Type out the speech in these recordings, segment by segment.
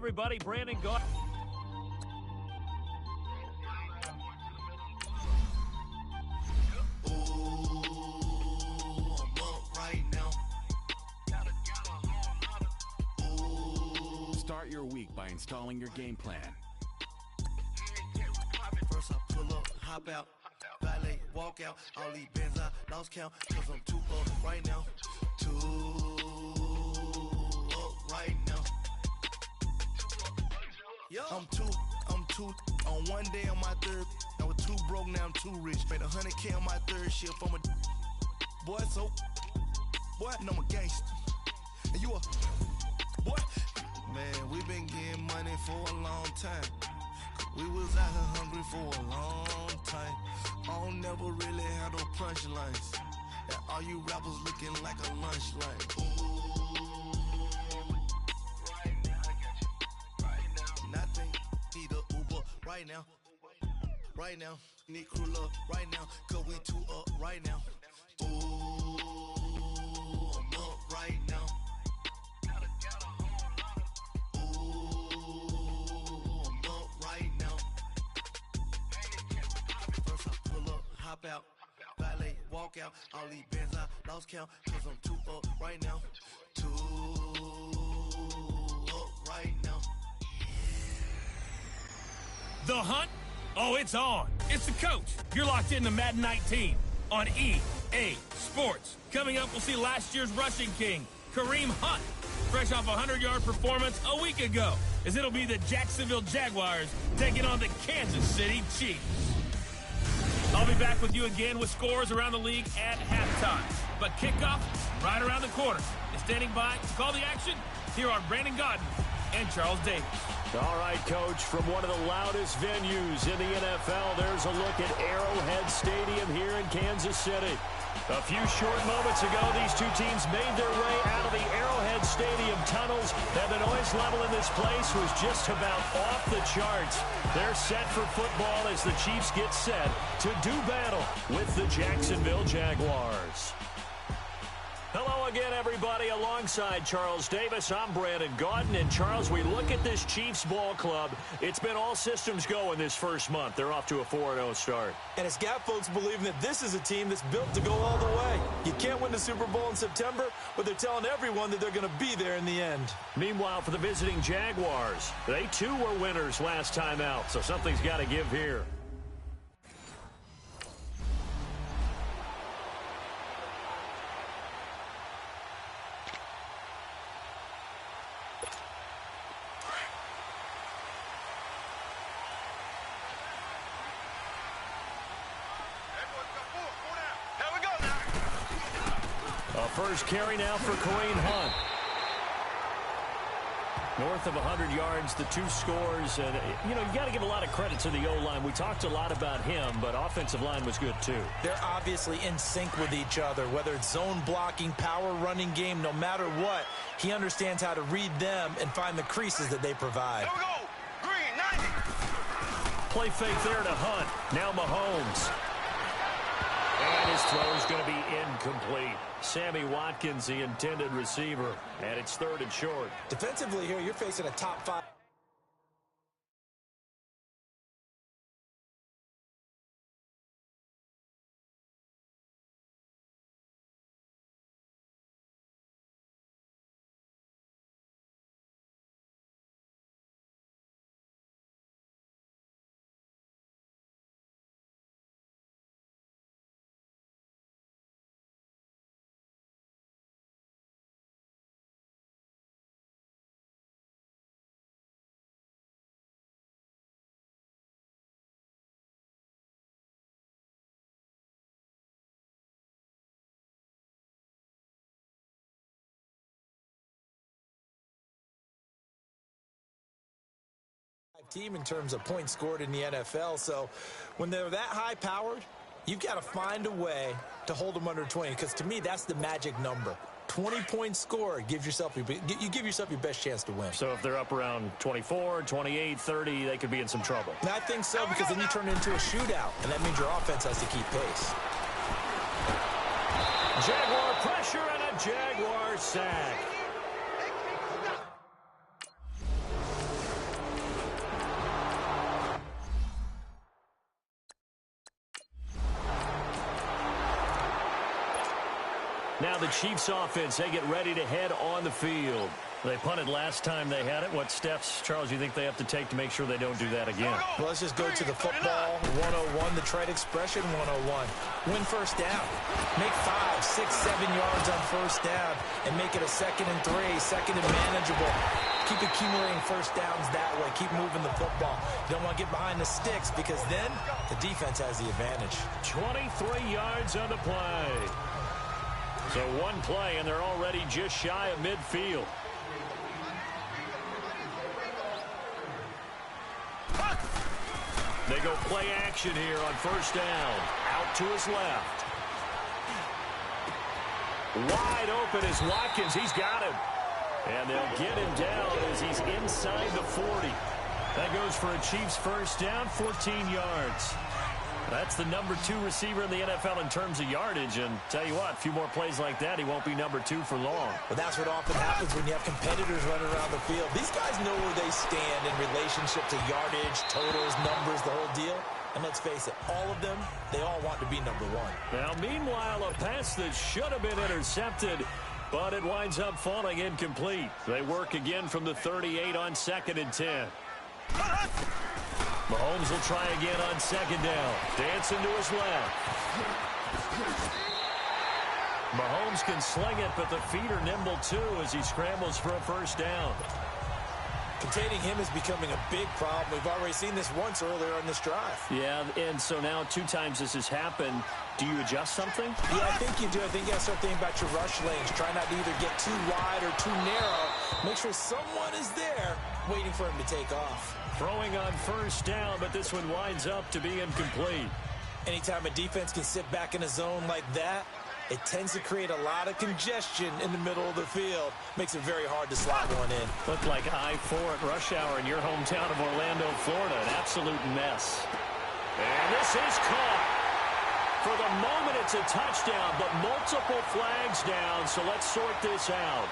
everybody. Brandon Gaudin. Start your week by installing your game plan. First I pull up, hop out, valet, walk out. All these bands I lost count, cause I'm too up right now. Too up right now. I'm too on one day on my third. I was too broke, now I'm too rich. Made 100K on my third shift. I'm a boy, so boy, and I'm a gangster. And you a boy. Man, we been getting money for a long time. We was out here hungry for a long time. I don't never really have no punchlines. And all you rappers looking like a lunch line. Right now, I got you. Right now. Nothing, need a Uber right now. Right now, need crew up right now. Cause we too up right now. Ooh, I'm up right now. Hop out, valet, walk out. All these bands I lost count, cause I'm too up right now. Too up right now. The hunt? Oh, it's on. It's the coach. You're locked into Madden 19 on EA Sports. Coming up, we'll see last year's rushing king, Kareem Hunt, fresh off a 100-yard performance a week ago, as it'll be the Jacksonville Jaguars taking on the Kansas City Chiefs. I'll be back with you again with scores around the league at halftime. But kickoff right around the corner. And standing by to call the action, here are Brandon Gaudin and Charles Davis. All right, Coach, from one of the loudest venues in the NFL, there's a look at Arrowhead Stadium here in Kansas City. A few short moments ago, these two teams made their way out of the Arrowhead Stadium tunnels, and the noise level in this place was just about off the charts. They're set for football as the Chiefs get set to do battle with the Jacksonville Jaguars. Hello again, everybody. Alongside Charles Davis, I'm Brandon Gaudin. And, Charles, we look at this Chiefs ball club. It's been all systems go in this first month. They're off to a 4-0 start. And it's got folks believing that this is a team that's built to go all the way. You can't win the Super Bowl in September, but they're telling everyone that they're going to be there in the end. Meanwhile, for the visiting Jaguars, they too were winners last time out, so something's got to give here. First carry now for Kareem Hunt. North of 100 yards, the two scores. And, you know, you got to give a lot of credit to the O-line. We talked a lot about him, but offensive line was good, too. They're obviously in sync with each other, whether it's zone blocking, power running game, no matter what. He understands how to read them and find the creases that they provide. Here we go. Green, 90. Play fake there to Hunt. Now Mahomes. And his throw is going to be incomplete. Sammy Watkins, the intended receiver, and it's 3rd and short. Defensively here, you're facing a top 5. Team in terms of points scored in the NFL, so when they're that high powered, you've got to find a way to hold them under 20, because to me that's the magic number. 20 points scored, you give yourself your best chance to win. So if they're up around 24, 28, 30, they could be in some trouble. And I think so, because then you turn it into a shootout, and that means your offense has to keep pace. Jaguar pressure and a Jaguar sack. Now the Chiefs offense, they get ready to head on the field. They punted last time they had it. What steps, Charles, you think they have to take to make sure they don't do that again? Well, let's just go to the football 101, the trade expression 101. Win first down. Make 5, 6, 7 yards on first down and make it a 2nd and 3, 2nd and manageable. Keep accumulating first downs that way. Keep moving the football. You don't want to get behind the sticks because then the defense has the advantage. 23 yards on the play. So one play, and they're already just shy of midfield. They go play action here on first down. Out to his left. Wide open is Watkins. He's got him. And they'll get him down as he's inside the 40. That goes for a Chiefs first down, 14 yards. That's the number 2 receiver in the NFL in terms of yardage. And tell you what, a few more plays like that, he won't be number 2 for long. But that's what often happens when you have competitors running around the field. These guys know where they stand in relationship to yardage, totals, numbers, the whole deal. And let's face it, all of them, they all want to be number 1. Now, meanwhile, a pass that should have been intercepted, but it winds up falling incomplete. They work again from the 38 on 2nd and 10. Mahomes will try again on 2nd down. Dancing to his left. Mahomes can sling it, but the feet are nimble too as he scrambles for a first down. Containing him is becoming a big problem. We've already seen this once earlier in this drive. Yeah, and so now 2 times this has happened. Do you adjust something? Yeah, I think you do. I think you got to start thinking about your rush lanes. Try not to either get too wide or too narrow. Make sure someone is there waiting for him to take off. Throwing on first down, but this one winds up to be incomplete. Anytime a defense can sit back in a zone like that, it tends to create a lot of congestion in the middle of the field. Makes it very hard to slot one in. Looked like I-4 at rush hour in your hometown of Orlando, Florida. An absolute mess. And this is caught. For the moment, it's a touchdown, but multiple flags down, so let's sort this out.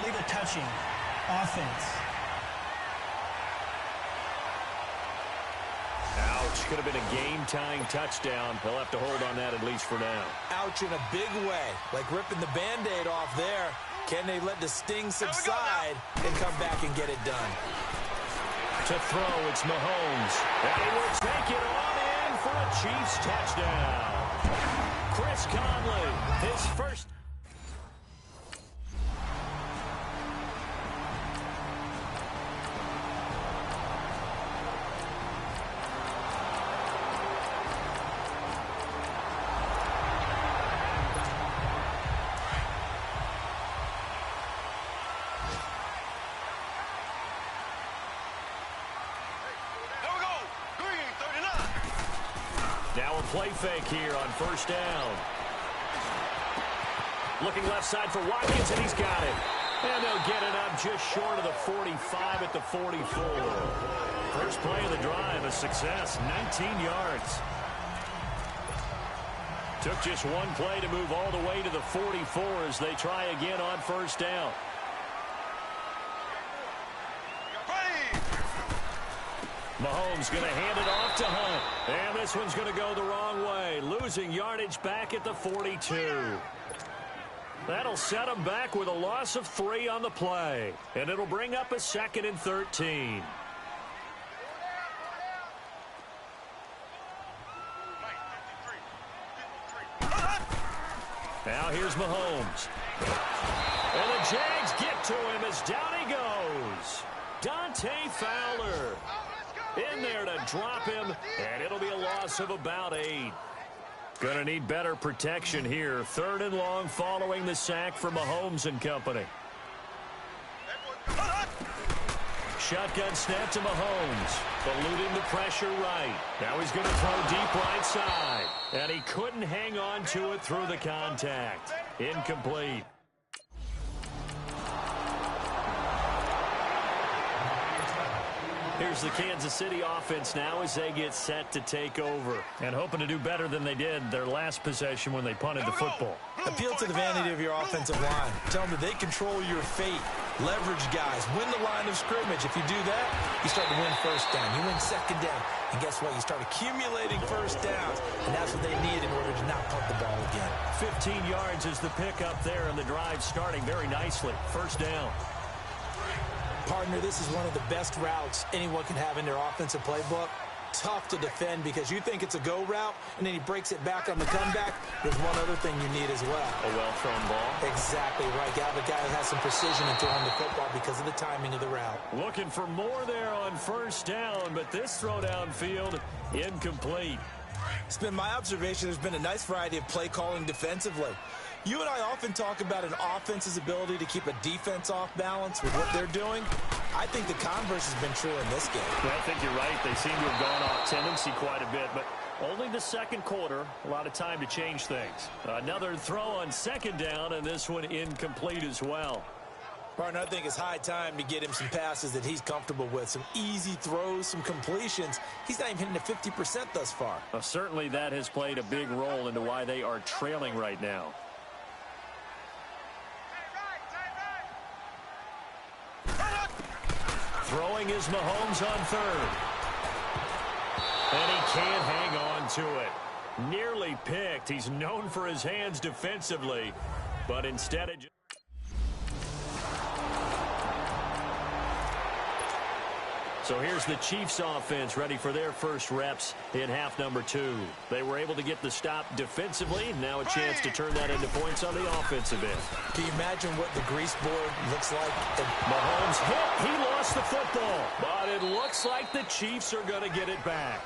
Illegal touching. Offense. Ouch. Could have been a game-tying touchdown. They'll have to hold on that at least for now. Ouch in a big way. Like ripping the Band-Aid off there. Can they let the sting subside and come back and get it done? To throw, it's Mahomes. And he will take it on in for a Chiefs touchdown. Chris Conley, his first. Now a play fake here on first down. Looking left side for Watkins, and he's got it. And they'll get it up just short of the 45 at the 44. First play of the drive, a success, 19 yards. Took just one play to move all the way to the 44 as they try again on first down. Mahomes going to hand it off to Hunt. And this one's going to go the wrong way. Losing yardage back at the 42. That'll set him back with a loss of 3 on the play. And it'll bring up a 2nd and 13. Now here's Mahomes. And the Jags get to him as down he goes. Dante Fowler in there to drop him, and it'll be a loss of about 8. Gonna need better protection here. 3rd and long following the sack from Mahomes and company. Shotgun snap to Mahomes. Eluding the pressure right. Now he's going to throw deep right side. And he couldn't hang on to it through the contact. Incomplete. Here's the Kansas City offense now as they get set to take over. And hoping to do better than they did their last possession when they punted the football. Appeal to the vanity of your offensive line. Tell them that they control your fate. leverage guys, win the line of scrimmage. If you do that, you start to win first down. You win second down. And guess what? You start accumulating first downs. And that's what they need in order to not punt the ball again. 15 yards is the pickup there, and the drive starting very nicely. First down. Partner, this is one of the best routes anyone can have in their offensive playbook. Tough to defend because you think it's a go route, and then he breaks it back on the comeback. There's one other thing you need as well. A well-thrown ball. Exactly right. You have a guy who has some precision in throwing the football because of the timing of the route. Looking for more there on first down, but this throw downfield incomplete. It's been my observation there's been a nice variety of play calling defensively. You and I often talk about an offense's ability to keep a defense off balance with what they're doing. I think the converse has been true in this game. Well, I think you're right. They seem to have gone off tendency quite a bit, but only the second quarter. A lot of time to change things. Another throw on second down, and this one incomplete as well. Partner, I think it's high time to get him some passes that he's comfortable with. Some easy throws, some completions. He's not even hitting the 50% thus far. Well, certainly that has played a big role into why they are trailing right now. Throwing is Mahomes on third. And he can't hang on to it. Nearly picked. He's known for his hands defensively, but instead it just... So here's the Chiefs offense ready for their first reps in half number 2. They were able to get the stop defensively. Now a chance to turn that into points on the offensive end. Can you imagine what the grease board looks like? Mahomes hit. He lost the football. But it looks like the Chiefs are going to get it back.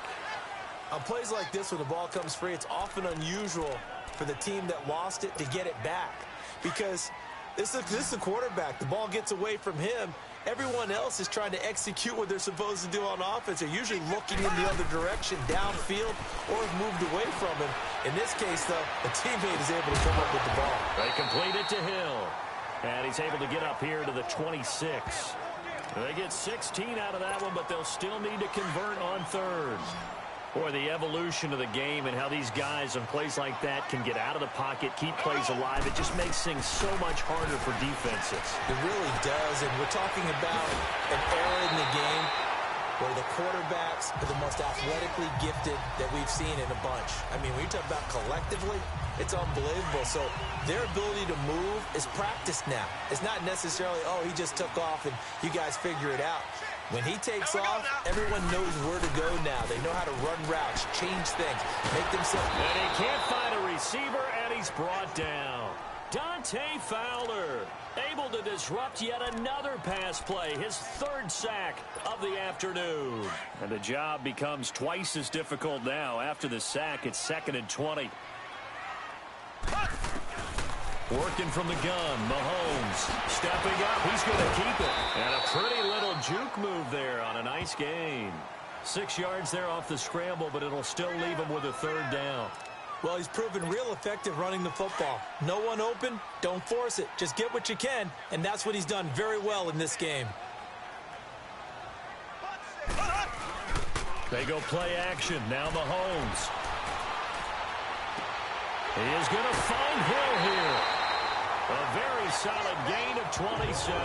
On plays like this, when the ball comes free, it's often unusual for the team that lost it to get it back. Because this is the quarterback. The ball gets away from him. Everyone else is trying to execute what they're supposed to do on offense. They're usually looking in the other direction, downfield, or have moved away from him. In this case, though, a teammate is able to come up with the ball. They complete it to Hill. And he's able to get up here to the 26. They get 16 out of that one, but they'll still need to convert on third. Boy, the evolution of the game and how these guys on plays like that can get out of the pocket, keep plays alive, it just makes things so much harder for defenses. It really does, and we're talking about an era in the game where the quarterbacks are the most athletically gifted that we've seen in a bunch. I mean, when you talk about collectively, it's unbelievable. So their ability to move is practiced now. It's not necessarily, oh, he just took off and you guys figure it out. When he takes off, everyone knows where to go now. They know how to run routes, change things, make themselves... And he can't find a receiver, and he's brought down. Dante Fowler able to disrupt yet another pass play, his third sack of the afternoon. And the job becomes twice as difficult now. After the sack, it's 2nd and 20. Working from the gun, Mahomes stepping up. He's going to keep it. And a pretty little juke move there on a nice gain. 6 yards there off the scramble, but it'll still leave him with a third down. Well, he's proven real effective running the football. No one open, don't force it. Just get what you can, and that's what he's done very well in this game. They go play action. Now Mahomes. He is going to find Hill here. A very solid gain of 27.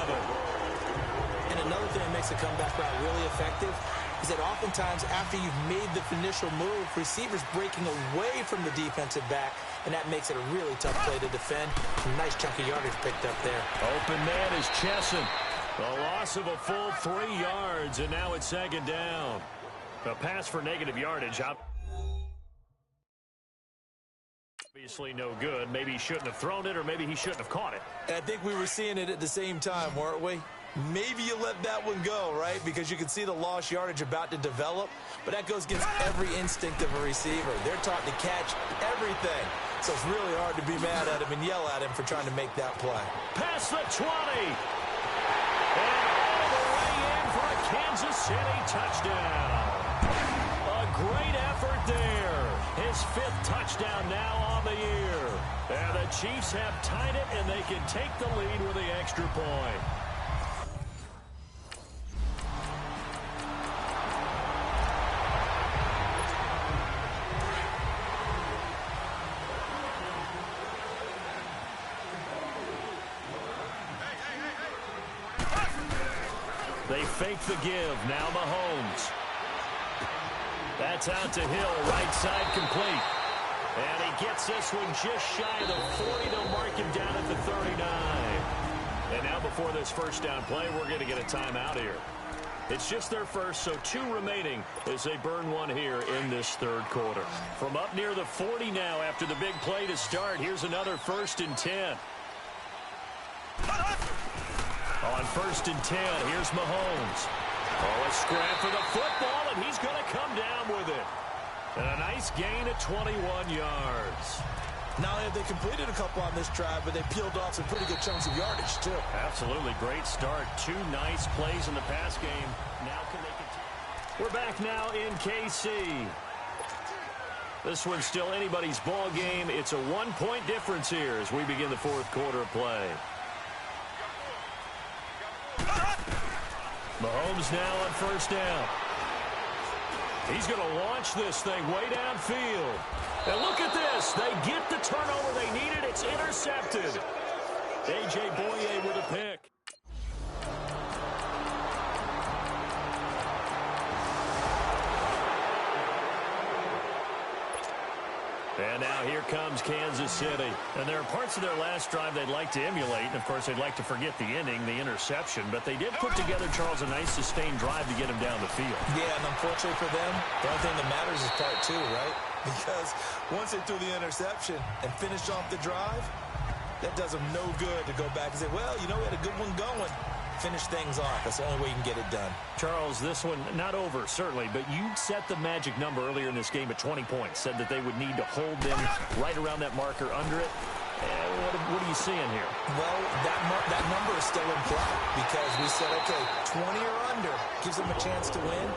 And another thing that makes the comeback route really effective is that oftentimes after you've made the initial move, receivers breaking away from the defensive back, and that makes it a really tough play to defend. A nice chunk of yardage picked up there. Open man is Chesson. A loss of a full 3 yards, and now it's 2nd down. A pass for negative yardage. Obviously no good. Maybe he shouldn't have thrown it, or maybe he shouldn't have caught it. And I think we were seeing it at the same time, weren't we? Maybe you let that one go, right? Because you can see the lost yardage about to develop. But that goes against every instinct of a receiver. They're taught to catch everything. So it's really hard to be mad at him and yell at him for trying to make that play. Past the 20. And all the way in for a Kansas City touchdown. A great effort there. His 5th touchdown now on the year. And the Chiefs have tied it, and they can take the lead with the extra point. They fake the give. Now Mahomes. That's out to Hill. Right side complete. And he gets this one just shy of the 40. They'll mark him down at the 39. And now before this first down play, we're going to get a timeout here. It's just their first, so 2 remaining as they burn one here in this third quarter. From up near the 40 now after the big play to start, here's another 1st and 10. On 1st and 10, here's Mahomes. Oh, a scrap for the football, and he's going to come down with it. And a nice gain of 21 yards. Not only have they completed a couple on this drive, but they peeled off some pretty good chunks of yardage, too. Absolutely. Great start. 2 nice plays in the pass game. Now can they continue? We're back now in KC. This one's still anybody's ball game. It's a 1-point difference here as we begin the fourth quarter of play. Mahomes now on 1st down. He's going to launch this thing way downfield. And look at this. They get the turnover they needed. It's intercepted. A.J. Boye with a pick. And now here comes Kansas City. And there are parts of their last drive they'd like to emulate. And, of course, they'd like to forget the ending, the interception. But they did put together, Charles, a nice sustained drive to get him down the field. Yeah, and unfortunately for them, the only thing that matters is part 2, right? Because once they threw the interception and finished off the drive, that does them no good to go back and say, well, you know, we had a good one going. Finish things off. That's the only way you can get it done. Charles, this one not over, certainly, but you set the magic number earlier in this game at 20 points. Said that they would need to hold them right around that marker under it. What are you seeing here? Well, that number is still in play because we said, okay, 20 or under gives them a chance to win.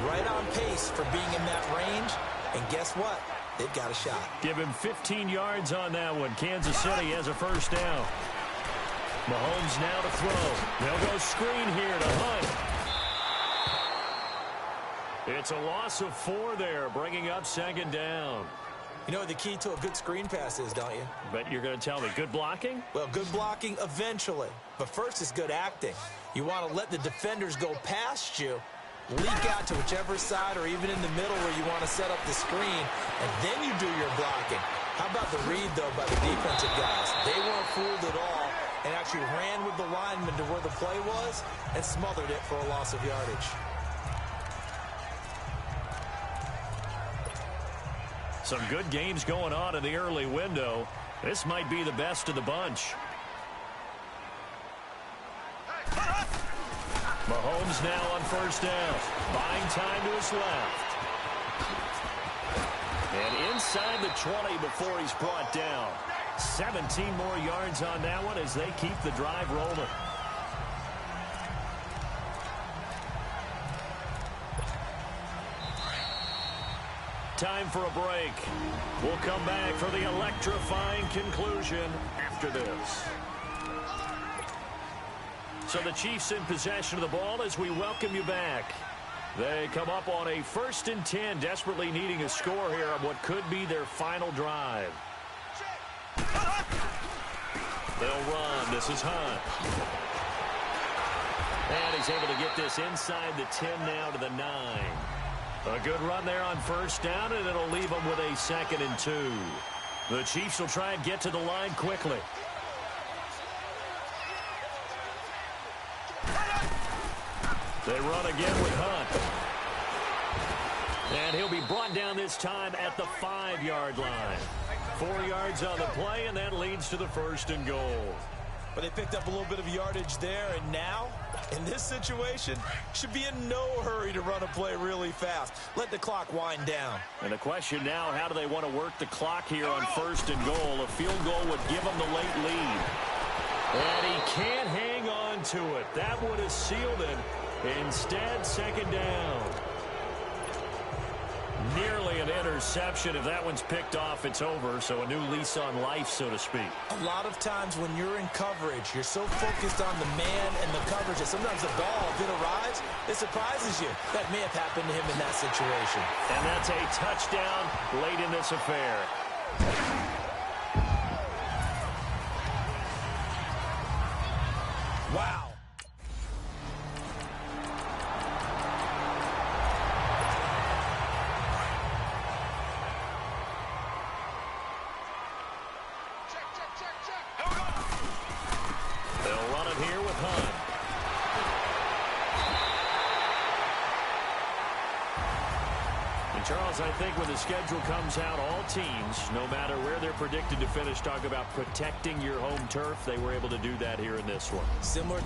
Right on pace for being in that range. And guess what? They've got a shot. Give him 15 yards on that one. Kansas City has a 1st down. Mahomes now to throw. They'll go screen here to Hunt. It's a loss of 4 there, bringing up 2nd down. You know what the key to a good screen pass is, don't you? But you're going to tell me, good blocking? Well, good blocking eventually. But first is good acting. You want to let the defenders go past you, leak out to whichever side or even in the middle where you want to set up the screen, and then you do your blocking. How about the read, though, by the defensive guys? They weren't fooled at all and actually ran with the lineman to where the play was and smothered it for a loss of yardage. Some good games going on in the early window. This might be the best of the bunch. Mahomes now on 1st down. Buying time to his left. And inside the 20 before he's brought down. 17 more yards on that one as they keep the drive rolling. Time for a break. We'll come back for the electrifying conclusion after this. So the Chiefs in possession of the ball as we welcome you back. They come up on a 1st and 10, desperately needing a score here on what could be their final drive. They'll run. This is Hunt. And he's able to get this inside the 10 now to the 9. A good run there on 1st down, and it'll leave them with a 2nd and 2. The Chiefs will try and get to the line quickly. They run again with Hunt. And he'll be brought down this time at the 5-yard line. 4 yards on the play, and that leads to the 1st and goal. But they picked up a little bit of yardage there, and now, in this situation, should be in no hurry to run a play really fast. Let the clock wind down. And the question now, how do they want to work the clock here on 1st and goal? A field goal would give them the late lead. And he can't hang on to it. That would have sealed it. Instead, 2nd down. Nearly an interception. If that one's picked off, it's over. So a new lease on life, so to speak. A lot of times when you're in coverage, you're so focused on the man and the coverage that sometimes the ball, if it arrives, it surprises you. That may have happened to him in that situation. And that's a touchdown late in this affair. Wow. going here with Hunt. And Charles, I think when the schedule comes out, all teams, no matter where they're predicted to finish, talk about protecting your home turf. They were able to do that here in this one. Similar